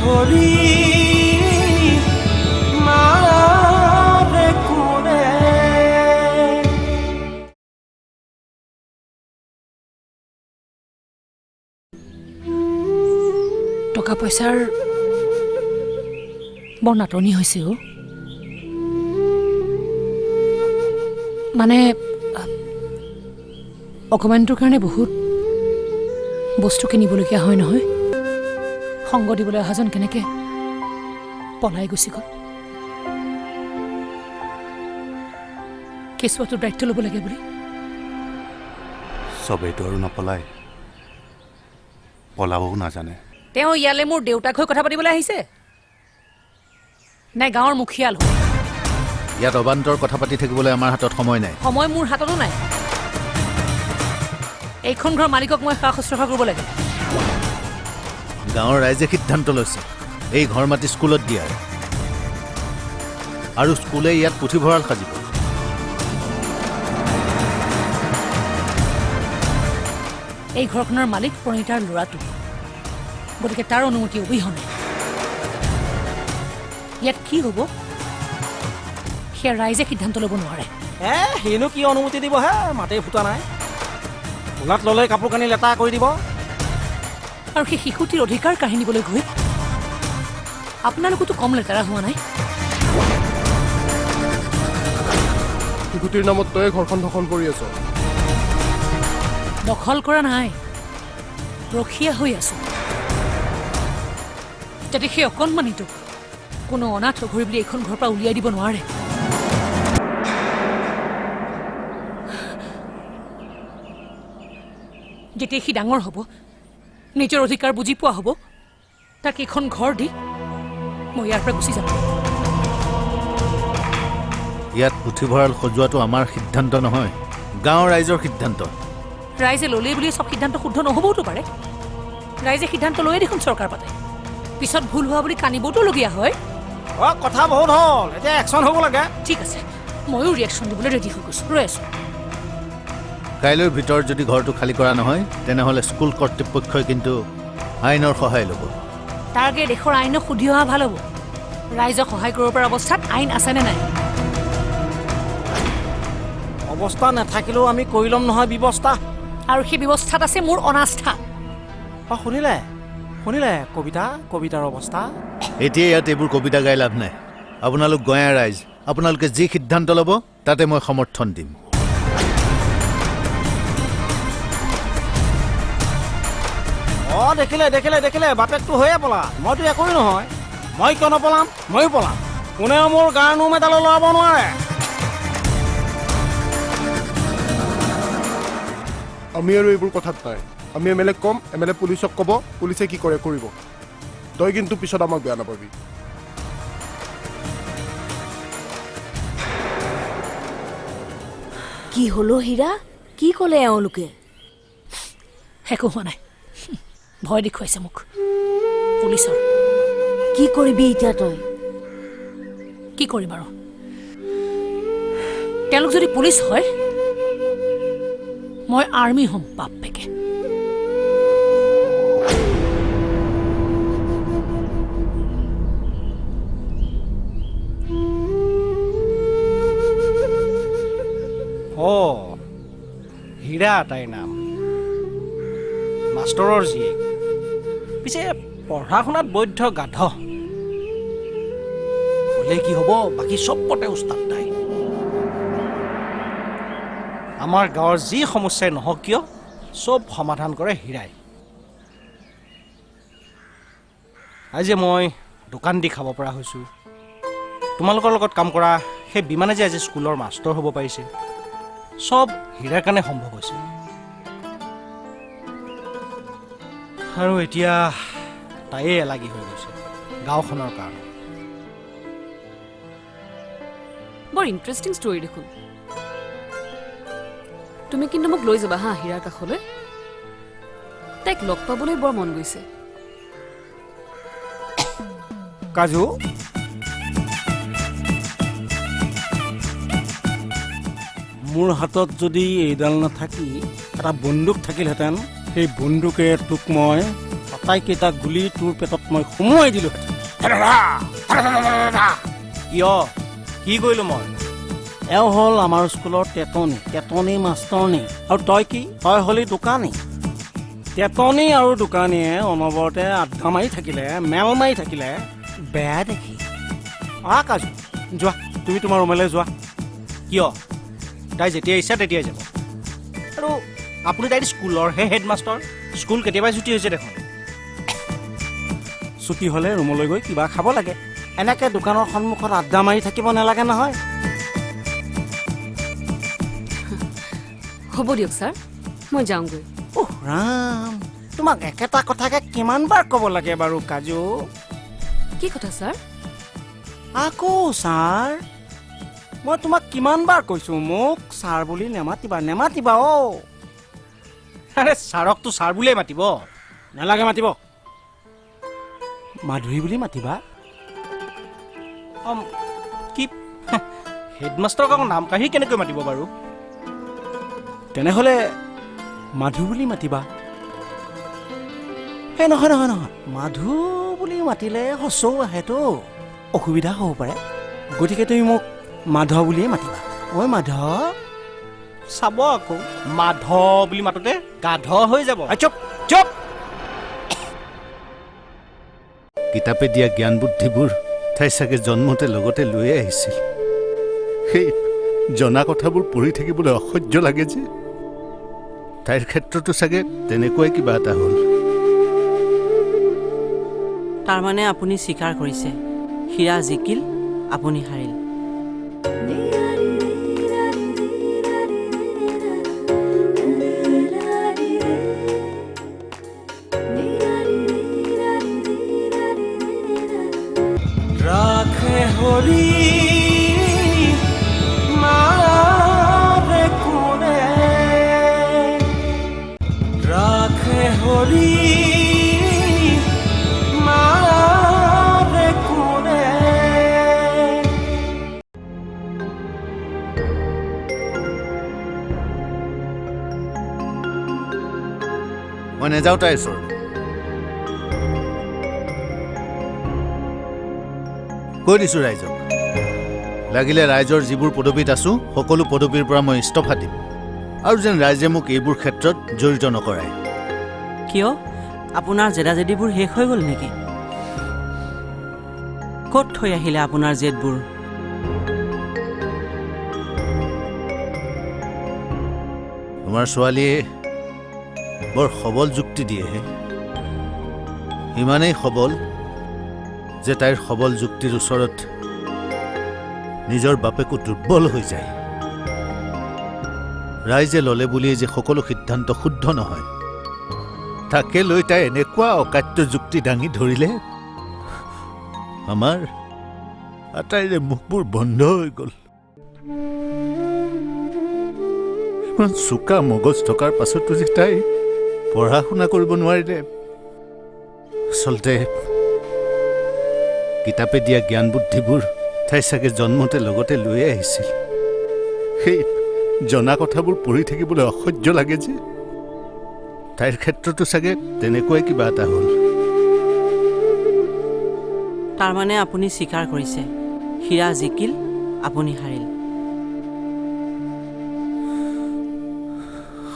ধৰি মাৰে কোনে টকা পইচাৰ বৰ নাটনি হৈছে অ' মানে অকমানটোৰ কাৰণে বহুত বস্তু কিনিবলগীয়া হয় নহয় সংগ দিবলৈ অহাজন কেনেকে পলাই গুচি গ'ল কেঁচুৱাটোৰ দায়িত্ব ল'ব লাগে বুলি চবেইতো আৰু নপলায় পলাবও নাজানে তেওঁ ইয়ালৈ মোৰ দেউতাক হৈ কথা পাতিবলৈ আহিছে নাই গাঁৱৰ মুখিয়াল হয় ইয়াত অবান্তৰ কথা পাতি থাকিবলৈ আমাৰ হাতত সময় নাই সময় মোৰ হাততো নাই এইখন ঘৰৰ মালিকক মই সেৱা শুশ্ৰূষা কৰিব লাগে গাঁৱৰ ৰাইজে সিদ্ধান্ত লৈছে এই ঘৰ মাটি স্কুলত দিয়াৰ আৰু স্কুলে ইয়াত পুথিভঁৰাল সাজিব এই ঘৰখনৰ মালিক প্ৰণীতাৰ ল'ৰাটো গতিকে তাৰ অনুমতি অবিহনে ইয়াত কি হ'ব সেয়া ৰাইজে সিদ্ধান্ত ল'ব নোৱাৰে সিনো কি অনুমতি দিব হে মাতেই ফুটা নাই কোলাত ল'লে কাপোৰ কানি লেটা কৰি দিব আৰু সেই শিশুটিৰ অধিকাৰ কাঢ়ি নিবলৈ গৈ আপোনালোকতো কম লেতেৰা হোৱা নাই শিশুটিৰ নামত তই ঘৰখন দখল কৰি আছ দখল কৰা নাই ৰখীয়া হৈ আছো যাতে সেই অকণমানিটোক কোনো অনাথ অঘৰী বুলি এইখন ঘৰৰ পৰা উলিয়াই দিব নোৱাৰে যেতিয়া সি ডাঙৰ হ'ব নিজৰ অধিকাৰ বুজি পোৱা হ'ব তাক এইখন ঘৰ দি মই ইয়াৰ পৰা গুচি যাম ইয়াত পুথিভঁৰাল সজোৱাটো আমাৰ সিদ্ধান্ত নহয় গাঁৱৰ ৰাইজৰ সিদ্ধান্ত ৰাইজে ল'লেই বুলি চব সিদ্ধান্ত শুদ্ধ নহ'বওতো পাৰে ৰাইজে সিদ্ধান্ত লৈয়ে দেখোন চৰকাৰ পাতে পিছত ভুল হোৱা বুলি কানিবতো লগীয়া হয় কথা বহুত হ'ল এতিয়া একশ্যন হ'ব লাগে ঠিক আছে ময়ো ৰিয়েকশ্যন দিবলৈ ৰেডি হৈ গৈছোঁ ৰৈ আছোঁ কাইলৈৰ ভিতৰত যদি ঘৰটো খালী কৰা নহয় তেনেহ'লে স্কুল কৰ্তৃপক্ষই কিন্তু আইনৰ সহায় ল'ব তাৰ আগে দেশৰ আইনক সুধি অহা ভাল হ'ব ৰাইজক সহায় কৰিব পৰা অৱস্থাত আইন আছেনে নাই অৱস্থা নাথাকিলেও আমি কৰি ল'ম নহয় ব্যৱস্থা আৰু সেই ব্যৱস্থাত আছে মোৰ অনাস্থা শুনিলে কবিতাৰ অৱস্থা এতিয়া ইয়াত এইবোৰ কবিতা গাই লাভ নাই আপোনালোক গঞা ৰাইজ আপোনালোকে যি সিদ্ধান্ত ল'ব তাতে মই সমৰ্থন দিম দেখিলে বাপেকটো হৈয়ে পলা মইতো একোৱেই নহয় মই কিয় নপলাম ময়ো পলাম কোনেও মোৰ গাৰ নোম এডালো লৰাব নোৱাৰে আমি আৰু এইবোৰ কথাত নাই আমি এম এল এক ক'ম এম এল এ পুলিচক ক'ব পুলিচে কি কৰে কৰিব তই কিন্তু পিছত আমাক বেয়া নাপাবি কি হলো হীৰা কি ক'লে এওঁলোকে একো হোৱা নাই ভয় দেখুৱাইছে মোক পুলিচৰ কি কৰিবি এতিয়া তই কি কৰিম আৰু তেওঁলোক যদি পুলিচ হয় মই আৰ্মি হ'ম বাপেকে হীৰা তাইৰ নাম মাষ্টৰৰ জীয়েক পিছে পঢ়া শুনাত বৈধ গাধ হ'লে কি হ'ব বাকী চবতে উস্তাদ তাই আমাৰ গাঁৱৰ যি সমস্যাই নহওক কিয় চব সমাধান কৰে হীৰাই আজি মই দোকান দি খাব পৰা হৈছোঁ তোমালোকৰ লগত কাম কৰা সেই বিমানে যে আজি স্কুলৰ মাষ্টৰ হ'ব পাৰিছে চব হীৰাৰ কাৰণে সম্ভৱ হৈছে আৰু এতিয়া তাইয়ে এলাগি হৈ গৈছে গাঁওখনৰ কাৰণে বৰ ইণ্টাৰেষ্টিং ষ্টৰী দেখোন তুমি কিন্তু মোক লৈ যাবা হা হীৰাৰ কাষলৈ তাইক লগ পাবলৈ বৰ মন গৈছে কাজু মোৰ হাতত যদি এইডাল নাথাকি এটা বন্দুক থাকিলহেঁতেন সেই বন্দুকে তোক মই আটাইকেইটা গুলি তোৰ পেটত মই সুমুৱাই দিলোঁ। কিয় কি কৰিলোঁ মই? এওঁ হ'ল আমাৰ স্কুলৰ তেতনী মাষ্টৰনী। আৰু তই কি? তই হ'লি দোকানী। তেতনী আৰু দোকানীয়ে অনবৰতে আড্ডা মাৰি থাকিলে, মেল মাৰি থাকিলে বেয়া দেখি। কাজু যোৱা, তুমি তোমাৰ ৰুমলৈ যোৱা। কিয় তাই যেতিয়া ইচ্ছা তেতিয়াই যাব। আৰু আপুনি তাইৰ স্কুলৰহে হেডমাষ্টৰ। স্কুল কেতিয়াবাই ছুটি হৈছে দেখোন। ছুটি হ'লে ৰুমলৈ গৈ কিবা খাব লাগে। এনেকৈ দোকানৰ সন্মুখত আড্ডা মাৰি থাকিব নালাগে নহয়। হ'ব দিয়ক ছাৰ, মই যাওঁগৈ। ৰাম, তোমাক একেটা কথাকে কিমান বাৰ ক'ব লাগে বাৰু কাজু? কি কথা ছাৰ? আকৌ ছাৰ? মই তোমাক কিমান বাৰ কৈছোঁ মোক ছাৰ বুলি নেমাতিবা অ'। আৰে ছাৰকতো ছাৰ বুলিয়ে মাতিব। নালাগে মাতিব, মাধুৰী বুলি মাতিবা। কি হেডমাষ্টৰক আকৌ নাম কাঢ়ি কেনেকৈ মাতিব বাৰু? তেনেহ'লে মাধু বুলি মাতিবা। এই নহয়, মাধু বুলি মাতিলে হচৌ আহেতো, অসুবিধা হ'ব পাৰে। গতিকে তুমি মোক মাধৱ বুলিয়ে মাতিবা। ঐ মাধৱ। চাব আকৌ মাধ বুলি মাতোতে গাধ হৈ যাব। চুপ চুপ। কিতাপে দিয়া জ্ঞান বুদ্ধিবোৰ তাই চাগে জন্মতে লগতে লৈয়ে আহিছিল। সেই জনা কথাবোৰ পঢ়ি থাকিবলৈ অসহ্য লাগে যে। তাইৰ ক্ষেত্ৰতো চাগে তেনেকুৱাই কিবা এটা হ'ল। তাৰমানে আপুনি স্বীকাৰ কৰিছে হীৰা জিকিল, আপুনি হাৰিল। ৰাখে হৰি মাৰে কোনে, ৰাখে হৰি মাৰে কোনে। মই নাযাওঁ তাইৰ ওচৰলৈ। কৈ দিছোঁ ৰাইজক, লাগিলে ৰাইজৰ যিবোৰ পদবীত আছোঁ সকলো পদবীৰ পৰা মই ইস্তফা দিম। আৰু যেন ৰাইজে মোক এইবোৰ ক্ষেত্ৰত জড়িত নকৰায়। কিয়? আপোনাৰ জেদাজেদিবোৰ শেষ হৈ গ'ল নেকি? ক'ত থৈ আহিলে আপোনাৰ জেদবোৰ? তোমাৰ ছোৱালীয়ে বৰ সবল যুক্তি দিয়েহে। ইমানেই সবল যে তাইৰ সবল যুক্তিৰ ওচৰত নিজৰ বাপেকো দুৰ্বল হৈ যায়। ৰাইজে ল'লে বুলিয়ে যে সকলো সিদ্ধান্ত শুদ্ধ নহয়, তাকে লৈ তাই এনেকুৱা অকাট্য যুক্তি দাঙি ধৰিলে আমাৰ আটাইৰে মুখবোৰ বন্ধ হৈ গ'ল। ইমান চোকা মগজ থকাৰ পাছতো যে তাই পঢ়া শুনা কৰিব নোৱাৰিলে। আচলতে কিতাপে দিয়া জ্ঞান বুদ্ধিবোৰ তাই চাগে জন্মতে লগতে লৈয়ে আহিছিল। সেই জনা কথাবোৰ পঢ়ি থাকিবলৈ অসহ্য লাগে যে। তাইৰ ক্ষেত্ৰতো চাগে তেনেকুৱাই কিবা এটা হ'ল। তাৰমানে আপুনি স্বীকাৰ কৰিছে হীৰা জিকিল, আপুনি হাৰিল।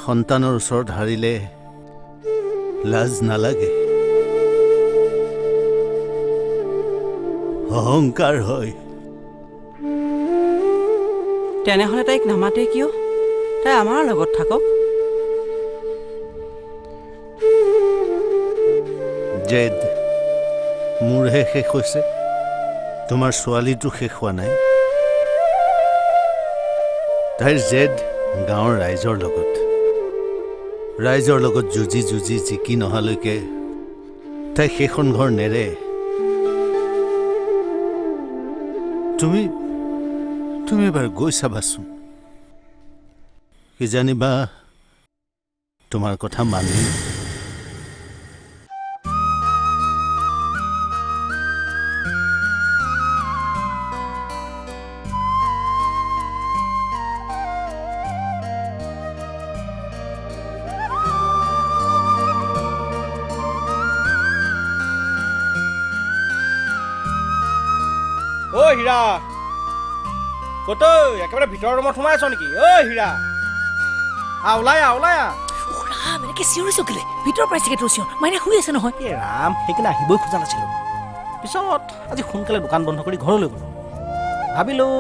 সন্তানৰ ওচৰত হাৰিলে লাজ নালাগে, অহংকাৰ হয়। তেনেহ'লে তাইক নামাতে কিয়? তাই আমাৰ লগত থাকক। জেদ মোৰহে শেষ হৈছে, তোমাৰ ছোৱালীটো শেষ হোৱা নাই। তাইৰ জেদ গাঁৱৰ ৰাইজৰ লগত যুঁজি জিকি নহালৈকে তাই সেইখন ঘৰ নেৰে। তুমি এবাৰ গৈ চাবাচোন, কিজানিবা তোমাৰ কথা মানি। হীৰা ক'ত একেবাৰে ভিতৰৰ ৰুমত সোমাই আছ নেকি ঐ হীৰা ওলাই আহ ৰাম এনেকে চিঞৰিছ কেলে ভিতৰৰ পৰাই চাগে তোৰ চিঞৰ মাইনা শুই আছে নহয় এই ৰাম সেইকাৰণে আহিবই খোজা নাছিলোঁ পিছত আজি সোনকালে দোকান বন্ধ কৰি ঘৰলৈ গ'লোঁ ভাবিলোঁ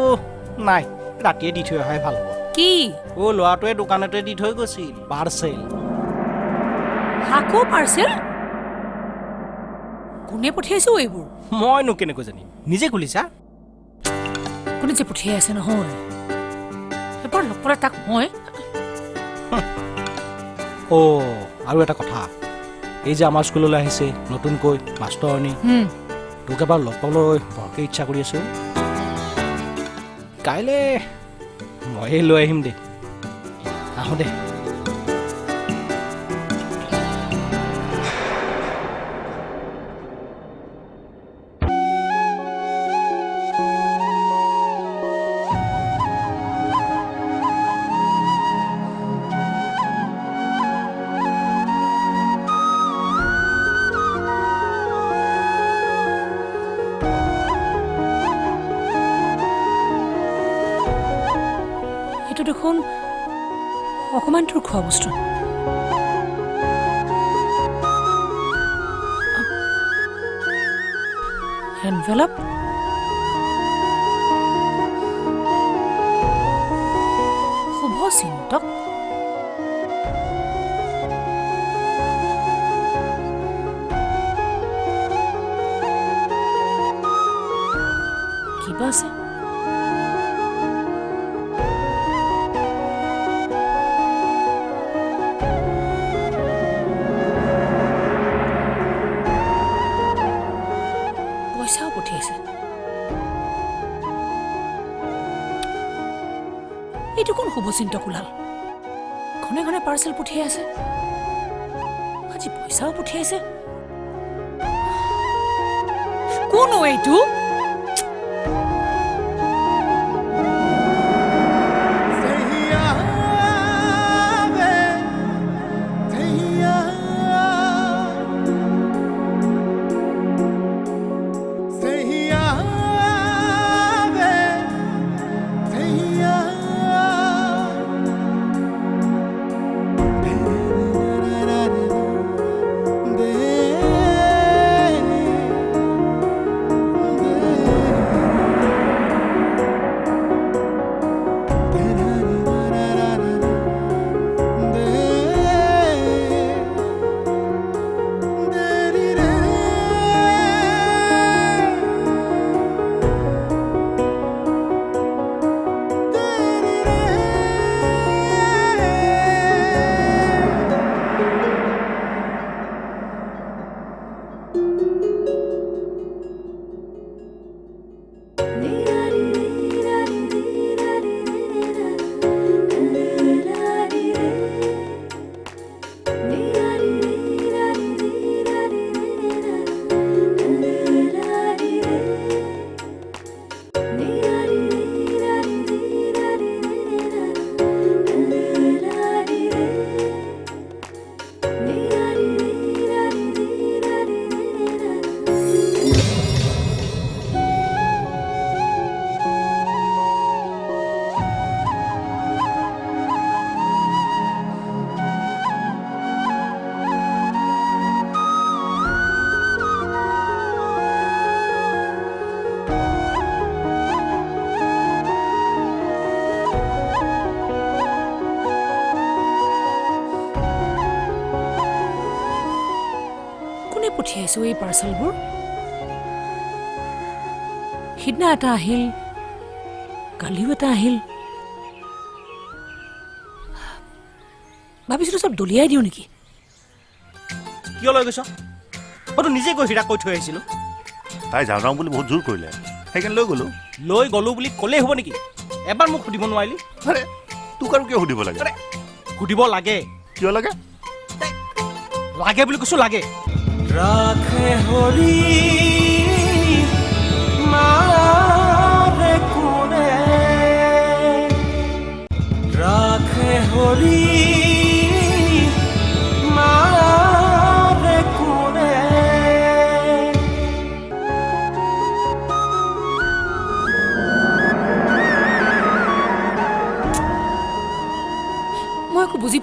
নাই ৰাতিয়ে দি থৈ অহাই ভাল হ'ব কি ল'ৰাটোৱে দোকানতে দি থৈ গৈছিল পাৰ্চেল আকৌ পাৰ্চেল কোনে পঠিয়াইছো এইবোৰ মইনো কেনেকৈ জানিম নিজে খুলিছা কোনে যে পঠিয়াই আছে নহয় এবাৰ লগ পালে তাক মই আৰু এটা কথা এই যে আমাৰ স্কুললৈ আহিছে নতুনকৈ মাষ্টৰণী তোক এবাৰ লগ পাবলৈ বৰকৈ ইচ্ছা কৰি আছো কাইলৈ ময়ে লৈ আহিম দে আহোঁ দে এইটো দেখোন অকণমান তোৰ খোৱা বস্তু এনভেলপ শুভ চিন্তক কিবা আছে পইচাও পঠিয়াইছে এইটো কোন শুভচিন্তক ওলাল ঘনে ঘনে পাৰ্চেল পঠিয়াই আছে আজি পইচাও পঠিয়াইছে কোন এইটো পঠিয়াইছো এই পাৰ্চেলবোৰ সিদিনা এটা আহিল কালিও এটা আহিল ভাবিছিলো চব দলিয়াই দিওঁ নেকি কিয় লৈ গৈছ মইতো নিজে গৈ হীৰাক কৈ থৈ আহিছিলোঁ তাই যাওঁ বুলি বহুত জোৰ কৰিলে সেইকাৰণে লৈ গ'লো বুলি ক'লেই হ'ব নেকি এবাৰ মোক সুধিব নোৱাৰিলি আৰে তোক আৰু কিয় সুধিব লাগে সুধিব লাগে কিয় লাগে লাগে বুলি কৈছো লাগে ৰাখে হৰি মাৰে কোনে ৰাখে হৰি মাৰে কোনে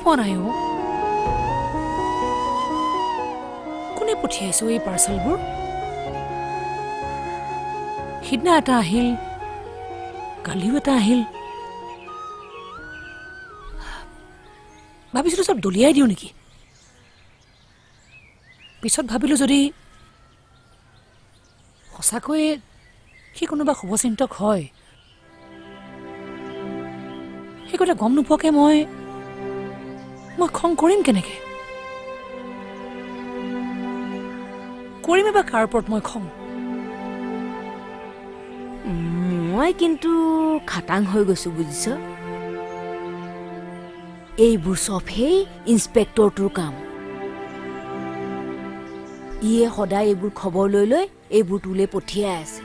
পোৱা নাই অ' কোনে পঠিয়াইছো এই পাৰ্চেলবোৰ সিদিনা এটা আহিল কালিও এটা আহিল ভাবিছিলো চব দলিয়াই দিওঁ নেকি পিছত ভাবিলো যদি সঁচাকৈয়ে সি কোনোবা শুভচিন্তক হয় সেই কথা গম নোপোৱাকে মই খং কৰিম কেনেকে কৰিমে বা কাৰ ওপৰত মই খং মই কিন্তু খাটাং হৈ গৈছো বুজিছ এইবোৰ চব সেই ইন্সপেক্টৰটোৰ কাম ইয়ে সদায় এইবোৰ খবৰ লৈ লৈ এইবোৰ তোলে পঠিয়াই আছে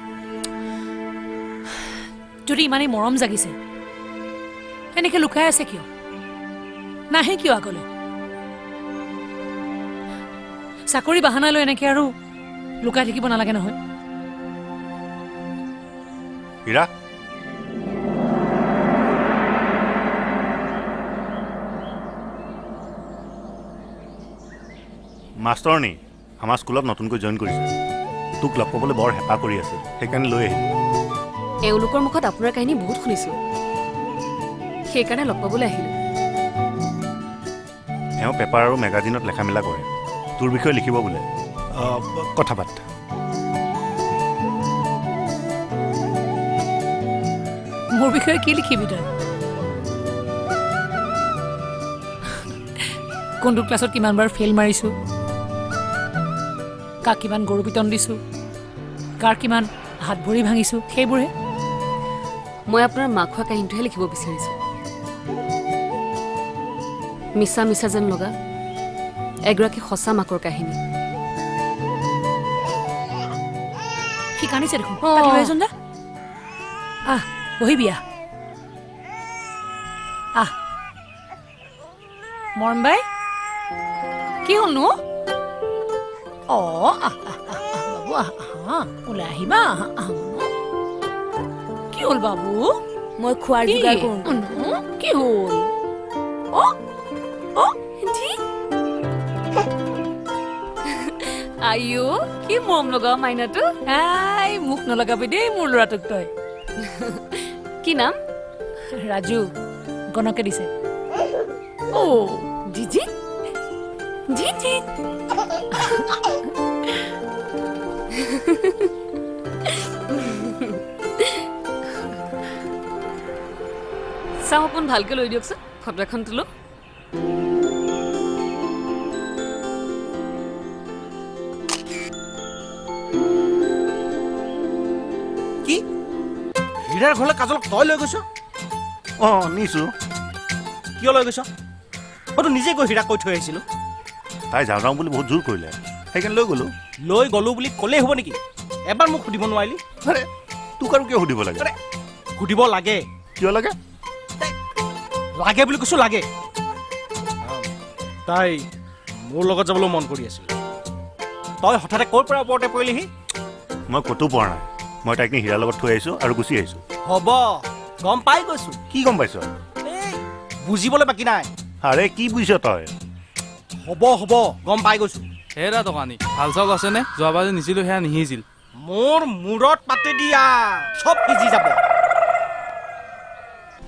যদি ইমানেই মৰম জাগিছে এনেকে লুকাই আছে কিয় নাহে কিয় আগলৈ চাকৰি বাহানা লৈ এনেকে আৰু লুকাই থাকিব নালাগে নহয় হীৰা মাষ্টৰনী আমাৰ স্কুলত নতুনকৈ জইন কৰিছে তোক লগ পাবলৈ বৰ হেঁপাহ কৰি আছে সেইকাৰণে লৈ আহিলোঁ এওঁলোকৰ মুখত আপোনাৰ কাহিনী বহুত শুনিছোঁ সেইকাৰণে লগ পাবলৈ আহিলোঁ এওঁ পেপাৰ আৰু মেগাজিনত লেখা মেলা কৰে তোৰ বিষয়ে লিখিব বোলে কথা পাত মোৰ বিষয়ে কি লিখিবি তই কোনটো ক্লাছত কিমান বাৰ ফেইল মাৰিছো কাক কিমান গৰু পিতন দিছো কাৰ কিমান হাত ভৰি ভাঙিছো সেইবোৰহে মই আপোনাৰ মাক খোৱা কাহিনীটোহে লিখিব বিচাৰিছোঁ মিছা মিছা যেন লগা এগৰাকী সঁচা মাকৰ কাহিনী সি কান্দিছে দেখোন তাক লৈ আছোন যা আহ বহিবি আহ মৰম বাই কি হ'লনো বাবু ওলাই আহিবা কি হ'ল বাবু মই খোৱাৰ যোগাৰ কৰোঁ কি হ'ল আইও কি মৰম লগাও মাইনাটো আই মুখ নলগাবি দেই মোৰ ল'ৰাটোক তই কি নাম ৰাজু গণকে দিছে জিজি জিজি চাওঁ অকণ ভালকৈ লৈ দিয়কচোন ফটো এখন তোলো কি হীৰাৰ ঘৰলৈ কাজলক তই লৈ গৈছ অঁ নিছোঁ কিয় লৈ গৈছ মইতো নিজে গৈ হীৰাক কৈ থৈ আহিছিলোঁ তাই যাওঁ যাওঁ বুলি বহুত জোৰ কৰিলে সেইকাৰণে লৈ গ'লো বুলি ক'লেই হ'ব নেকি এবাৰ মোক সুধিব নোৱাৰিলি আৰে তোক আৰু কিয় সুধিব লাগে আৰে সুধিব লাগে কিয় লাগে লাগে বুলি কৈছো লাগে তাই মোৰ লগত যাবলৈ মন কৰি আছিল তই হঠাতে ক'ৰ পৰা ওপৰতে পৰিলিহি মই ক'তো পৰা নাই মই তাইক নি হীৰাৰ লগত থৈ আহিছোঁ আৰু গুচি আহিছোঁ হ'ব গম পাই গৈছো কি গম পাইছ এই বুজিবলৈ বাকী নাই আৰে কি বুজিছ তই হ'ব গম পাই গৈছো হেৰা দোকানী ভাল চাউল আছেনে যোৱাবাৰ যে নিছিলোঁ সেয়া নিসিজিল মোৰ মূৰত পাতি দিয়া চব সিজি যাব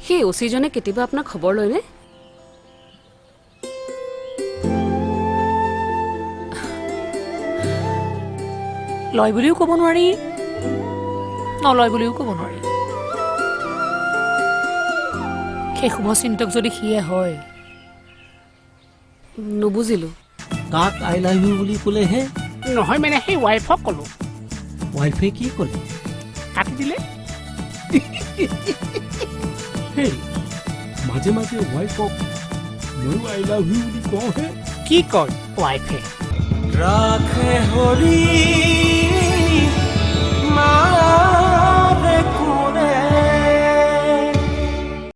সেই অচিজনে কেতিয়াবা আপোনাক খবৰ লয়নে লয় বুলিও ক'ব নোৱাৰি নলয় বুলিও ক'ব নোৱাৰি সেই শুভচিন্তক যদি সিয়ে হয় নুবুজিলো তাক আই লাভ ইউ বুলি ক'লেহে নহয় মানে সেই ৱাইফক ক'লো ৱাইফে কি ক'লে কাটি দিলে সেই মাজে মাজে ৱাইফক ময়ো আই লাভ ইউ বুলি কওঁহে কি কয় ৱাইফে ৰাখে হৰি